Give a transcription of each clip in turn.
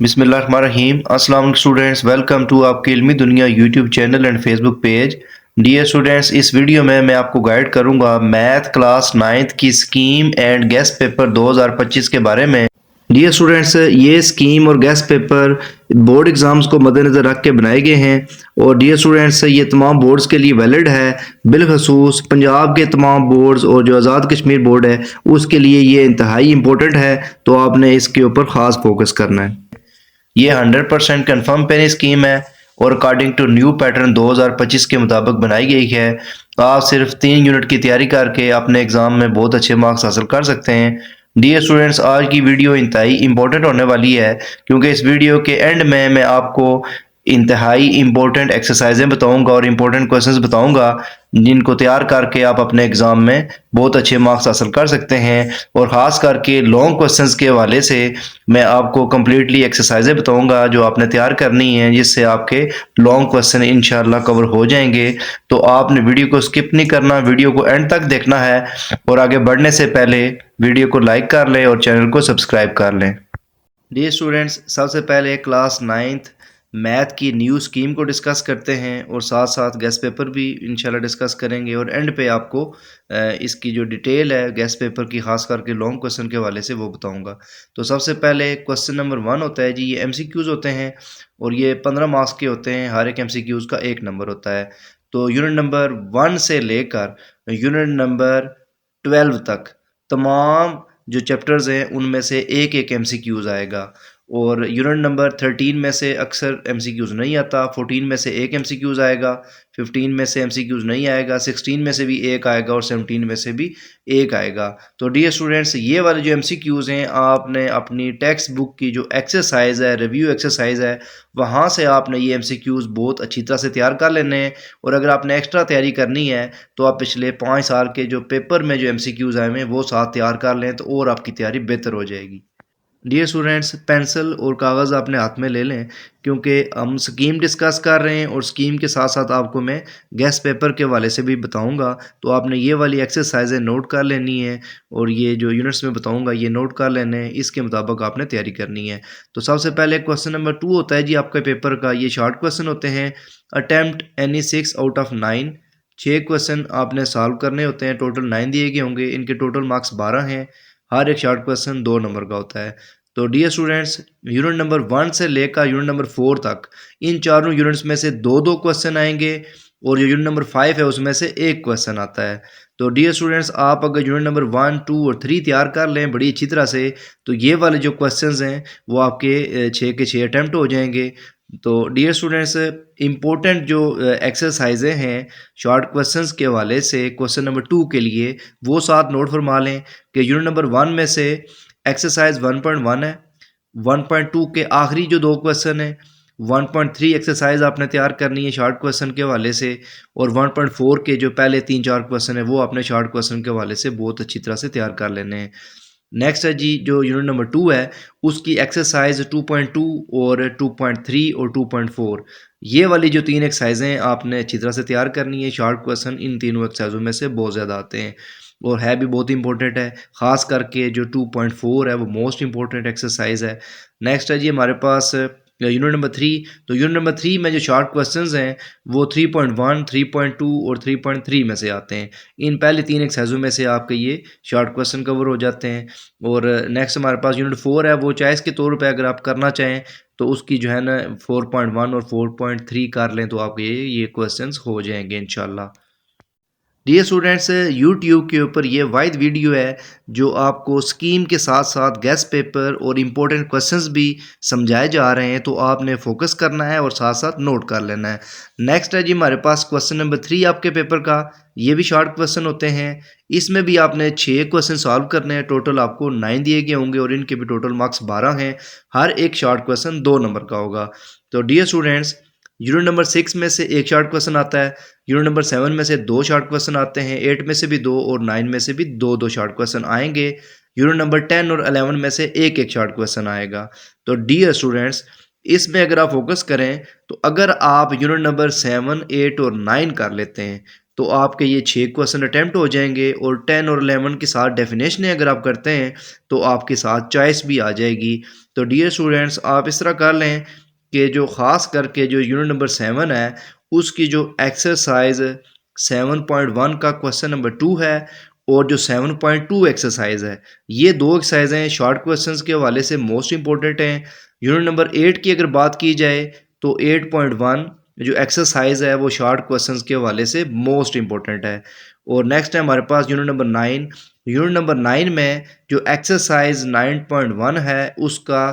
बिस्मिल्लाहिर्रहमानिर्रहीम। अस्सलाम students, welcome to आपके इल्मी दुनिया YouTube channel and Facebook page. Dear students, इस वीडियो में मैं आपको गाइड करूंगा मैथ क्लास 9th की स्कीम एंड गेस्ट पेपर 2025 के बारे में। डियर स्टूडेंट्स, ये स्कीम और गेस्ट पेपर बोर्ड एग्ज़ाम्स को मद्देनज़र रख के बनाए गए हैं और डियर स्टूडेंट्स, ये तमाम बोर्ड्स के लिए वैलिड है। बिलखसूस पंजाब के तमाम बोर्ड्स और जो आज़ाद कश्मीर बोर्ड है उसके लिए ये इंतहाई इम्पोर्टेंट है, तो आपने इसके ऊपर ख़ास फोकस करना है। ये 100% कन्फर्म पेनी स्कीम है और अकॉर्डिंग टू न्यू पैटर्न 2025 के मुताबिक बनाई गई है। आप सिर्फ 3 यूनिट की तैयारी करके अपने एग्ज़ाम में बहुत अच्छे मार्क्स हासिल कर सकते हैं। डियर स्टूडेंट्स, आज की वीडियो इंतहाई इंपॉर्टेंट होने वाली है क्योंकि इस वीडियो के एंड में मैं आपको इंतहाई इम्पोर्टेंट एक्सरसाइजें बताऊंगा और इम्पोर्टेंट क्वेश्चंस बताऊंगा जिनको तैयार करके आप अपने एग्ज़ाम में बहुत अच्छे मार्क्स हासिल कर सकते हैं। और ख़ास करके लॉन्ग क्वेश्चंस के हवाले से मैं आपको कम्प्लीटली एक्सरसाइजें बताऊंगा जो आपने तैयार करनी है, जिससे आपके लॉन्ग क्वेश्चन इंशाल्लाह कवर हो जाएंगे। तो आपने वीडियो को स्किप नहीं करना, वीडियो को एंड तक देखना है और आगे बढ़ने से पहले वीडियो को लाइक कर लें और चैनल को सब्सक्राइब कर लें। डियर स्टूडेंट्स, सबसे पहले क्लास 9th मैथ की न्यू स्कीम को डिस्कस करते हैं और साथ साथ गेस्ट पेपर भी इंशाल्लाह डिस्कस करेंगे और एंड पे आपको इसकी जो डिटेल है गेस्ट पेपर की, खास करके लॉन्ग क्वेश्चन के हवाले से, वो बताऊंगा। तो सबसे पहले क्वेश्चन नंबर 1 होता है जी, ये एमसीक्यूज होते हैं और ये 15 मार्क्स के होते हैं। हर एक एमसीक्यूज का 1 नंबर होता है। तो यूनिट नंबर 1 से लेकर यूनिट नंबर 12 तक तमाम जो चैप्टर्स हैं उनमें से एक एक एमसीक्यूज आएगा और यूनिट नंबर 13 में से अक्सर एमसीक्यूज नहीं आता। 14 में से एक एमसीक्यूज आएगा, 15 में से एमसीक्यूज नहीं आएगा, 16 में से भी एक आएगा और 17 में से भी एक आएगा। तो डियर स्टूडेंट्स, ये वाले जो एमसीक्यूज हैं आपने अपनी टेक्स्ट बुक की जो एक्सरसाइज है, रिव्यू एक्सरसाइज है, वहाँ से आपने ये एमसीक्यूज बहुत अच्छी तरह से तैयार कर लेने हैं। और अगर आपने एक्स्ट्रा तैयारी करनी है तो आप पिछले 5 साल के जो पेपर में जो एमसीक्यूज आए हैं वो साथ तैयार कर लें, तो और आपकी तैयारी बेहतर हो जाएगी। डियर स्टूडेंट्स, पेंसिल और कागज़ अपने हाथ में ले लें क्योंकि हम स्कीम डिस्कस कर रहे हैं और स्कीम के साथ साथ आपको मैं गेस्ट पेपर के हवाले से भी बताऊंगा। तो आपने ये वाली एक्सरसाइजें नोट कर लेनी है और ये जो यूनिट्स में बताऊंगा ये नोट कर लेने हैं, इसके मुताबिक आपने तैयारी करनी है। तो सबसे पहले क्वेश्चन नंबर 2 होता है जी आपके पेपर का। ये शॉर्ट क्वेश्चन होते हैं। Attempt any 6 out of 9। 6 question आपने सॉल्व करने होते हैं। टोटल 9 दिए गए होंगे, इनके टोटल मार्क्स 12 हैं। हर एक शॉर्ट क्वेश्चन 2 नंबर का होता है। तो डियर स्टूडेंट्स, यूनिट नंबर 1 से लेकर यूनिट नंबर 4 तक इन चारों यूनिट्स में से दो दो क्वेश्चन आएंगे और जो यूनिट नंबर 5 है उसमें से एक क्वेश्चन आता है। तो डियर स्टूडेंट्स, आप अगर यूनिट नंबर 1, 2 और 3 तैयार कर लें बड़ी अच्छी तरह से, तो ये वाले जो क्वेश्चंस हैं वो आपके 6 के 6 अटैम्प्ट हो जाएंगे। तो डियर स्टूडेंट्स, इम्पोर्टेंट जो एक्सरसाइजें हैं शॉर्ट क्वेश्चंस के हवाले से क्वेश्चन नंबर 2 के लिए, वो साथ नोट फरमा लें कि यूनिट नंबर 1 में से एक्सरसाइज 1.1 है। 1.2 के आखिरी जो दो क्वेश्चन है, 1.3 एक्सरसाइज आपने तैयार करनी है शॉर्ट क्वेश्चन के हवाले से और 1.4 के जो पहले 3-4 क्वेश्चन है वो आपने शॉर्ट क्वेश्चन के हवाले से बहुत अच्छी तरह से तैयार कर लेने हैं। नेक्स्ट है जी, जो यूनिट नंबर 2 है उसकी एक्सरसाइज 2.2 और 2.3 और 2.4, ये वाली जो 3 एक्सरसाइजें आपने अच्छी तरह से तैयार करनी है। शॉर्ट क्वेश्चन इन तीनों एक्सरसाइजों में से बहुत ज़्यादा आते हैं और है भी बहुत इंपॉर्टेंट है। ख़ास करके जो 2.4 है वो मोस्ट इंपॉर्टेंट एक्सरसाइज है। नेक्स्ट है जी हमारे पास यूनिट नंबर 3। तो यूनिट नंबर 3 में जो शॉर्ट क्वेश्चंस हैं वो 3.1, 3.2 और 3.3 में से आते हैं। इन पहले 3 एक्सरसाइजों में से आपके ये शॉर्ट क्वेश्चन कवर हो जाते हैं। और नेक्स्ट हमारे पास यूनिट 4 है, वो चॉइस के तौर पे अगर आप करना चाहें तो उसकी जो है ना 4.1 और 4.3 कर लें तो आपके ये क्वेश्चंस हो जाएंगे इंशाल्लाह। डियर स्टूडेंट्स, यूट्यूब के ऊपर ये वाइड वीडियो है जो आपको स्कीम के साथ साथ गेस्ट पेपर और इम्पोर्टेंट क्वेश्चंस भी समझाए जा रहे हैं, तो आपने फोकस करना है और साथ साथ नोट कर लेना है। नेक्स्ट है जी हमारे पास क्वेश्चन नंबर 3 आपके पेपर का। ये भी शॉर्ट क्वेश्चन होते हैं। इसमें भी आपने 6 क्वेश्चन सॉल्व करने हैं। टोटल आपको 9 दिए गए होंगे और इनके भी टोटल मार्क्स 12 हैं। हर एक शॉर्ट क्वेश्चन 2 नंबर का होगा। तो डियर स्टूडेंट्स, यूनिट नंबर 6 में से एक शॉर्ट क्वेश्चन आता है। यूनिट नंबर 7 में से 2 शॉर्ट क्वेश्चन आते हैं। 8 में से भी 2 और 9 में से भी 2-2 शॉर्ट क्वेश्चन आएंगे। यूनिट नंबर 10 और 11 में से एक एक शॉर्ट क्वेश्चन आएगा। तो डियर स्टूडेंट्स, इसमें अगर आप फोकस करें तो अगर आप यूनिट नंबर 7, 8 और 9 कर लेते हैं तो आपके ये 6 क्वेश्चन अटैम्प्ट हो जाएंगे और 10 और 11 के साथ डेफिनेशन अगर आप करते हैं तो आपके साथ चॉइस भी आ जाएगी। तो डियर स्टूडेंट्स, आप इस तरह कर लें कि जो ख़ास करके जो यूनिट नंबर 7 है उसकी जो एक्सरसाइज 7.1 का क्वेश्चन नंबर 2 है और जो 7.2 एक्सरसाइज है, ये दो एक्सरसाइजें शॉर्ट क्वेश्चंस के हवाले से मोस्ट इंपॉर्टेंट हैं। यूनिट नंबर 8 की अगर बात की जाए तो 8.1 जो एक्सरसाइज है वो शॉर्ट क्वेश्चंस के हवाले से मोस्ट इंपॉर्टेंट है। और नेक्स्ट है हमारे पास यूनिट नंबर 9। यूनिट नंबर 9 में जो एक्सरसाइज 9.1 है उसका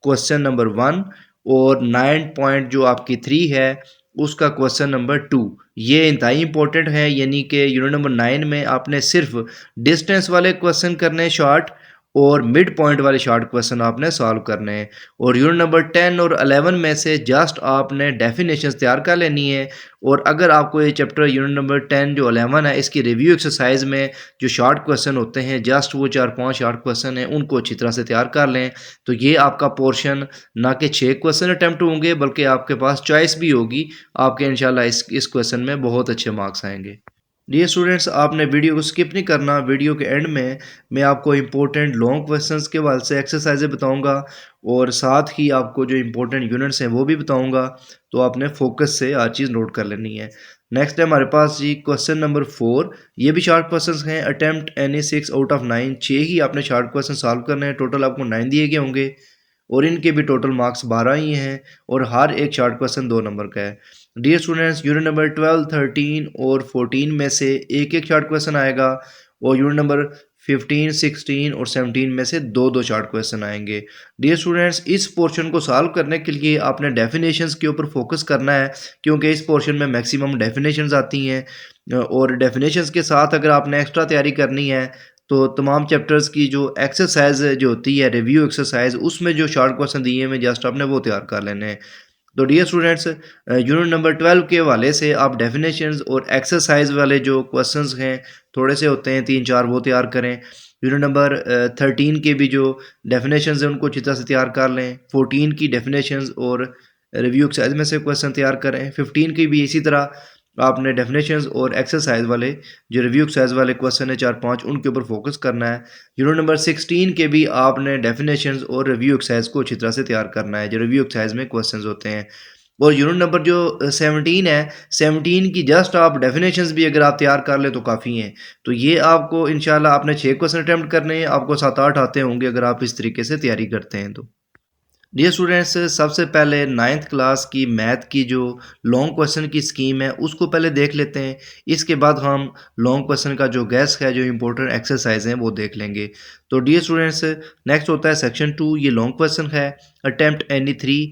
क्वेश्चन नंबर 1 और 9 पॉइंट जो आपकी 3 है उसका क्वेश्चन नंबर 2 ये इंतहाई इंपॉर्टेंट है। यानी कि यूनिट नंबर 9 में आपने सिर्फ डिस्टेंस वाले क्वेश्चन करने हैं शॉर्ट और मिड पॉइंट वाले शॉर्ट क्वेश्चन आपने सॉल्व करने हैं। और यूनिट नंबर 10 और 11 में से जस्ट आपने डेफिनेशंस तैयार कर लेनी है। और अगर आपको ये चैप्टर यूनिट नंबर 10 जो 11 है इसकी रिव्यू एक्सरसाइज में जो शॉर्ट क्वेश्चन होते हैं जस्ट वो 4-5 शॉर्ट क्वेश्चन हैं उनको अच्छी तरह से तैयार कर लें तो ये आपका पोर्शन ना कि 6 क्वेश्चन अटैम्प्ट होंगे बल्कि आपके पास चॉइस भी होगी। आपके इंशाल्लाह इस क्वेश्चन में बहुत अच्छे मार्क्स आएंगे। डियर स्टूडेंट्स, आपने वीडियो को स्किप नहीं करना। वीडियो के एंड में मैं आपको इंपॉर्टेंट लॉन्ग क्वेश्चंस के हवाले से एक्सरसाइजें बताऊंगा और साथ ही आपको जो इंपॉर्टेंट यूनिट्स हैं वो भी बताऊंगा। तो आपने फोकस से हर चीज़ नोट कर लेनी है। नेक्स्ट है हमारे पास जी क्वेश्चन नंबर 4। ये भी शॉर्ट क्वेश्चंस हैं। Attempt any 6 out of 9। 6 ही आपने शॉर्ट क्वेश्चन सॉल्व करने हैं। टोटल आपको 9 दिए गए होंगे और इनके भी टोटल मार्क्स 12 ही हैं और हर एक शॉर्ट क्वेश्चन 2 नंबर का है। डियर स्टूडेंट्स, यूनिट नंबर 12, 13 और 14 में से एक एक शॉर्ट क्वेश्चन आएगा और यूनिट नंबर 15, 16 और 17 में से दो दो शॉर्ट क्वेश्चन आएंगे। डियर स्टूडेंट्स, इस पोर्शन को सॉल्व करने के लिए आपने डेफिनेशंस के ऊपर फोकस करना है क्योंकि इस पोर्शन में मैक्सिमम डेफिनेशंस आती हैं और डेफिनेशंस के साथ अगर आपने एक्स्ट्रा तैयारी करनी है तो तमाम चैप्टर्स की जो एक्सरसाइज जो होती है रिव्यू एक्सरसाइज उसमें जो शॉर्ट क्वेश्चन दिए हैं जस्ट आपने वो तैयार कर लेने हैं। तो डियर स्टूडेंट्स, यूनिट नंबर 12 के हवाले से आप डेफिनेशंस और एक्सरसाइज वाले जो क्वेश्चंस हैं थोड़े से होते हैं 3-4 वो तैयार करें। यूनिट नंबर 13 के भी जो डेफिनेशंस हैं उनको अच्छी तरह से तैयार कर लें। 14 की डेफिनेशंस और रिव्यू एक्सरसाइज में से क्वेश्चन तैयार करें। 15 की भी इसी तरह आपने डेफिनेशंस और एक्सरसाइज वाले जो रिव्यू एक्सरसाइज वाले क्वेश्चन है 4-5 उनके ऊपर फोकस करना है। यूनिट नंबर 16 के भी आपने डेफिनेशंस और रिव्यू एक्सरसाइज को अच्छी तरह से तैयार करना है जो रिव्यू एक्सरसाइज में क्वेश्चंस होते हैं। और यूनिट नंबर जो 17 है 17 की जस्ट आप डेफिनेशंस भी अगर आप तैयार कर ले तो काफ़ी हैं। तो ये आपको इंशाल्लाह आपने 6 क्वेश्चन अटैम्प्ट करने हैं, आपको 7-8 आते होंगे अगर आप इस तरीके से तैयारी करते हैं तो। डियर स्टूडेंट्स, सबसे पहले 9th क्लास की मैथ की जो लॉन्ग क्वेश्चन की स्कीम है उसको पहले देख लेते हैं। इसके बाद हम लॉन्ग क्वेश्चन का जो गैस है जो इंपॉर्टेंट एक्सरसाइज हैं वो देख लेंगे। तो डियर स्टूडेंट्स, नेक्स्ट होता है सेक्शन 2। ये लॉन्ग क्वेश्चन है। Attempt any 3।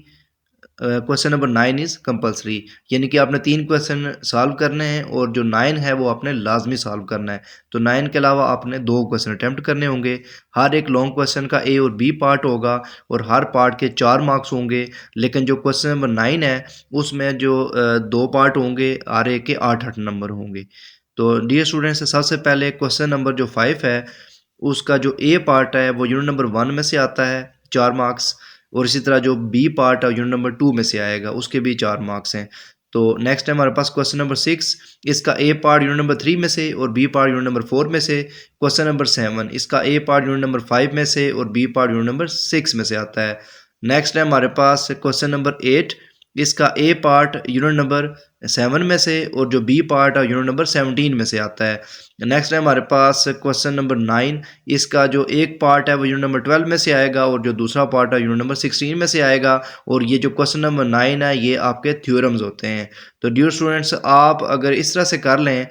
Question number 9 is compulsory. यानी कि आपने 3 क्वेश्चन सॉल्व करने हैं और जो 9 है वो आपने लाजमी सॉल्व करना है। तो 9 के अलावा आपने 2 क्वेश्चन अटैम्प्ट करने होंगे। हर एक लॉन्ग क्वेश्चन का ए और बी पार्ट होगा और हर पार्ट के 4 मार्क्स होंगे। लेकिन जो क्वेश्चन नंबर 9 है उसमें जो 2 पार्ट होंगे हर एक के 8-8 नंबर होंगे। तो डियर स्टूडेंट्स, सबसे पहले क्वेश्चन नंबर जो 5 है उसका जो ए पार्ट है वो यूनिट नंबर 1 में से आता है 4 मार्क्स और इसी तरह जो बी पार्ट है यूनिट नंबर 2 में से आएगा उसके भी 4 मार्क्स हैं। तो नेक्स्ट है हमारे पास क्वेश्चन नंबर 6। इसका ए पार्ट यूनिट नंबर 3 में से और बी पार्ट यूनिट नंबर 4 में से। क्वेश्चन नंबर 7 इसका ए पार्ट यूनिट नंबर 5 में से और बी पार्ट यूनिट नंबर 6 में से आता है। नेक्स्ट है हमारे पास क्वेश्चन नंबर 8। इसका ए पार्ट यूनिट नंबर 7 में से और जो बी पार्ट है यूनिट नंबर 17 में से आता है। नेक्स्ट है हमारे पास क्वेश्चन नंबर 9। इसका जो एक पार्ट है वो यूनिट नंबर 12 में से आएगा और जो दूसरा पार्ट है यूनिट नंबर 16 में से आएगा। और ये जो क्वेश्चन नंबर 9 है ये आपके थ्योरम्स होते हैं। तो डियर स्टूडेंट्स, आप अगर इस तरह से कर लें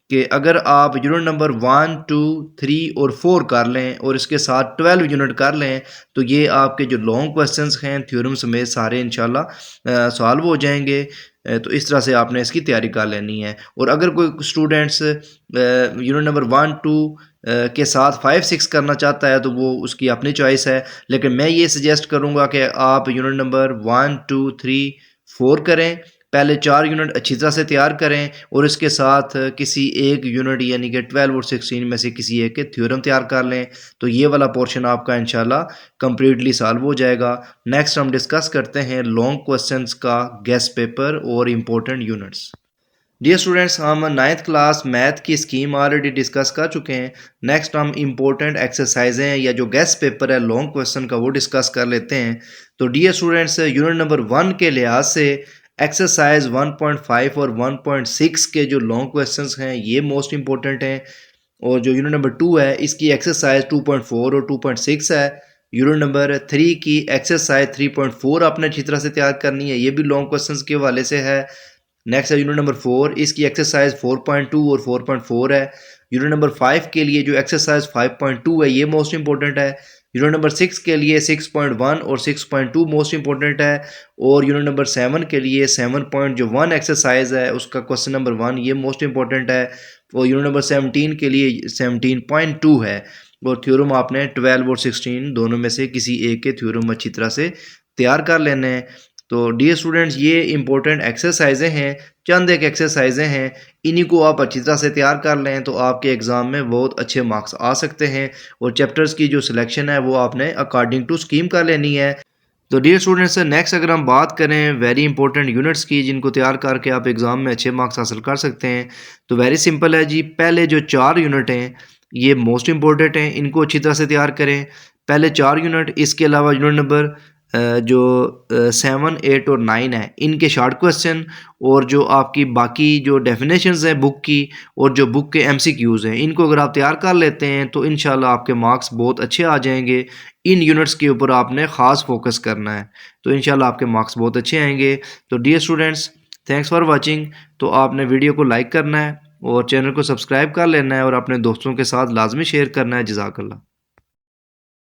कि अगर आप यूनिट नंबर 1, 2, 3 और 4 कर लें और इसके साथ 12 यूनिट कर लें तो ये आपके जो लॉन्ग क्वेश्चंस हैं थ्योरम्स में सारे इंशाल्लाह सॉल्व हो जाएंगे। तो इस तरह से आपने इसकी तैयारी कर लेनी है। और अगर कोई स्टूडेंट्स यूनिट नंबर 1, 2 के साथ 5, 6 करना चाहता है तो वो उसकी अपनी चॉइस है। लेकिन मैं ये सजेस्ट करूँगा कि आप यूनिट नंबर 1, 2, 3, 4 करें। पहले 4 यूनिट अच्छी तरह से तैयार करें और इसके साथ किसी एक यूनिट यानी कि 12 और 16 में से किसी एक के थ्योरम तैयार कर लें। तो ये वाला पोर्शन आपका इंशाल्लाह कंप्लीटली सॉल्व हो जाएगा। नेक्स्ट हम डिस्कस करते हैं लॉन्ग क्वेश्चंस का गेस पेपर और इम्पोर्टेंट यूनिट्स। डियर स्टूडेंट्स, हम नाइन्थ क्लास मैथ की स्कीम ऑलरेडी डिस्कस कर चुके हैं। नेक्स्ट हम इम्पोर्टेंट एक्सरसाइजें या जो गेस्ट पेपर है लॉन्ग क्वेश्चन का वो डिस्कस कर लेते हैं। तो डियर स्टूडेंट्स, यूनिट नंबर 1 के लिहाज से एक्सरसाइज 1.5 और 1.6 के जो लॉन्ग क्वेश्चंस हैं ये मोस्ट इंपॉर्टेंट हैं। और जो यूनिट नंबर 2 है इसकी एक्सरसाइज 2.4 और 2.6 है। यूनिट नंबर 3 की एक्सरसाइज 3.4 आपने अच्छी तरह से तैयार करनी है, ये भी लॉन्ग क्वेश्चंस के हवाले से है। नेक्स्ट है यूनिट नंबर 4, इसकी एक्सरसाइज 4.2 और 4.4 है। यूनिट नंबर 5 के लिए जो एक्सरसाइज 5.2 है ये मोस्ट इंपॉर्टेंट है। यूनिट नंबर 6 के लिए 6.1 और 6.2 मोस्ट इंपॉर्टेंट है। और यूनिट नंबर 7 के लिए 7.1 एक्सरसाइज है उसका क्वेश्चन नंबर 1 ये मोस्ट इंपॉर्टेंट है। और यूनिट नंबर 17 के लिए 17.2 है। और थ्योरम आपने 12 और 16 दोनों में से किसी एक के थ्योरम अच्छी तरह से तैयार कर लेने हैं। तो डियर स्टूडेंट्स, ये इंपॉर्टेंट एक्सरसाइजें हैं, चंद एक एक्सरसाइजें हैं, इन्हीं को आप अच्छी तरह से तैयार कर लें तो आपके एग्ज़ाम में बहुत अच्छे मार्क्स आ सकते हैं। और चैप्टर्स की जो सिलेक्शन है वो आपने अकॉर्डिंग टू स्कीम कर लेनी है। तो डियर स्टूडेंट्स, नेक्स्ट अगर हम बात करें वेरी इंपॉर्टेंट यूनिट्स की जिनको तैयार करके आप एग्ज़ाम में अच्छे मार्क्स हासिल कर सकते हैं, तो वेरी सिंपल है जी। पहले जो 4 यूनिट हैं ये मोस्ट इंपॉर्टेंट हैं, इनको अच्छी तरह से तैयार करें। पहले 4 यूनिट, इसके अलावा यूनिट नंबर जो 7, 8 और 9 है इनके शॉर्ट क्वेश्चन, और जो आपकी बाकी जो डेफिनेशंस हैं बुक की और जो बुक के एमसीक्यूज़ हैं इनको अगर आप तैयार कर लेते हैं तो इंशाल्लाह आपके मार्क्स बहुत अच्छे आ जाएंगे। इन यूनिट्स के ऊपर आपने ख़ास फोकस करना है तो इंशाल्लाह आपके मार्क्स बहुत अच्छे आएंगे। तो dear students, thanks for watching. तो आपने वीडियो को लाइक करना है और चैनल को सब्सक्राइब कर लेना है और अपने दोस्तों के साथ लाजमी शेयर करना है। जज़ाकल्लाह।